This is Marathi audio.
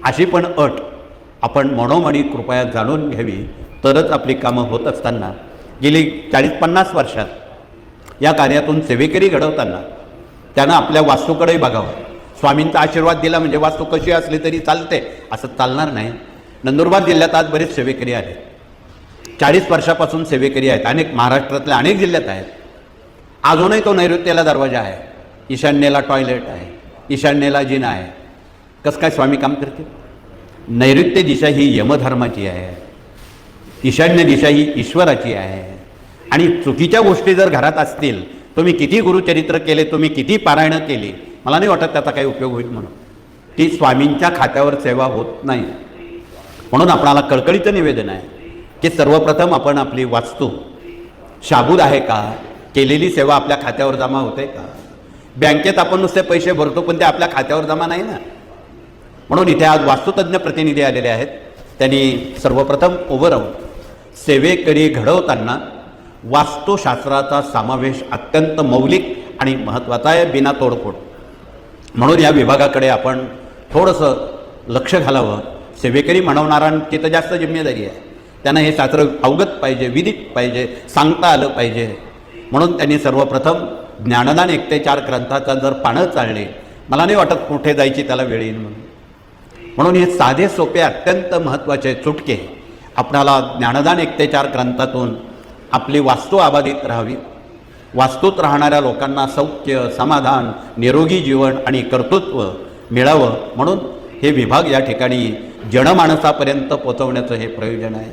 अशी पण अट आपण मनोमनी कृपया जाणून घ्यावी, तरच आपली कामं होत असताना गेली 40-50 वर्षात या कार्यातून सेवेकरी घडवताना त्यानं आपल्या वास्तूकडेही बघावं. स्वामींचा आशीर्वाद दिला म्हणजे वास्तू कशी असली तरी चालते असं चालणार नाही. नंदुरबार जिल्ह्यात आज बरेच सेवेकरी आहेत, 40 वर्षापासून सेवेकरी आहेत, अनेक महाराष्ट्रातल्या अनेक जिल्ह्यात आहेत. अजूनही तो नैऋत्येला दरवाजा आहे, ईशान्येला टॉयलेट आहे, ईशान्येला जिना आहे. कसं काय स्वामी काम करते? नैऋत्य दिशा ही यमधर्माची आहे, ईशान्य दिशा ही ईश्वराची आहे. आणि चुकीच्या गोष्टी जर घरात असतील, तुम्ही किती गुरुचरित्र केले, तुम्ही किती पारायणं केली, मला नाही वाटत त्याचा काही उपयोग होईल म्हणून. ती स्वामींच्या खात्यावर सेवा होत नाही. म्हणून आपणाला कळकळीचं निवेदन आहे की सर्वप्रथम आपण आपली वास्तू शाबूत आहे का, केलेली सेवा आपल्या खात्यावर जमा होते का. बँकेत आपण नुसते पैसे भरतो पण ते आपल्या खात्यावर जमा नाही ना. म्हणून इथे आज वास्तुतज्ञ प्रतिनिधी आलेले आहेत. त्यांनी सर्वप्रथम उभं राहून सेवेकरी घडवताना वास्तुशास्त्राचा समावेश अत्यंत मौलिक आणि महत्त्वाचा आहे, बिना तोडफोड. म्हणून या विभागाकडे आपण थोडंसं लक्ष घालावं. सेवेकरी म्हणवणाऱ्यांची तर जास्त जिम्मेदारी आहे, त्यांना हे शास्त्र अवगत पाहिजे, विदित पाहिजे, सांगता आलं पाहिजे. म्हणून त्यांनी सर्वप्रथम ज्ञानदान 1 ते 4 ग्रंथाचा जर पानं चालले, मला नाही वाटत कुठे जायची त्याला वेळ येईल म्हणून. म्हणून हे साधे सोपे अत्यंत महत्त्वाचे चुटके आपणाला ज्ञानदान 1 ते 4 ग्रंथातून आपली वास्तू आबाधित राहावी, वास्तूत राहणाऱ्या लोकांना सौख्य, समाधान, निरोगी जीवन आणि कर्तृत्व मिळावं, म्हणून हे विभाग या ठिकाणी जनमानसापर्यंत पोचवण्याचं हे प्रयोजन आहे.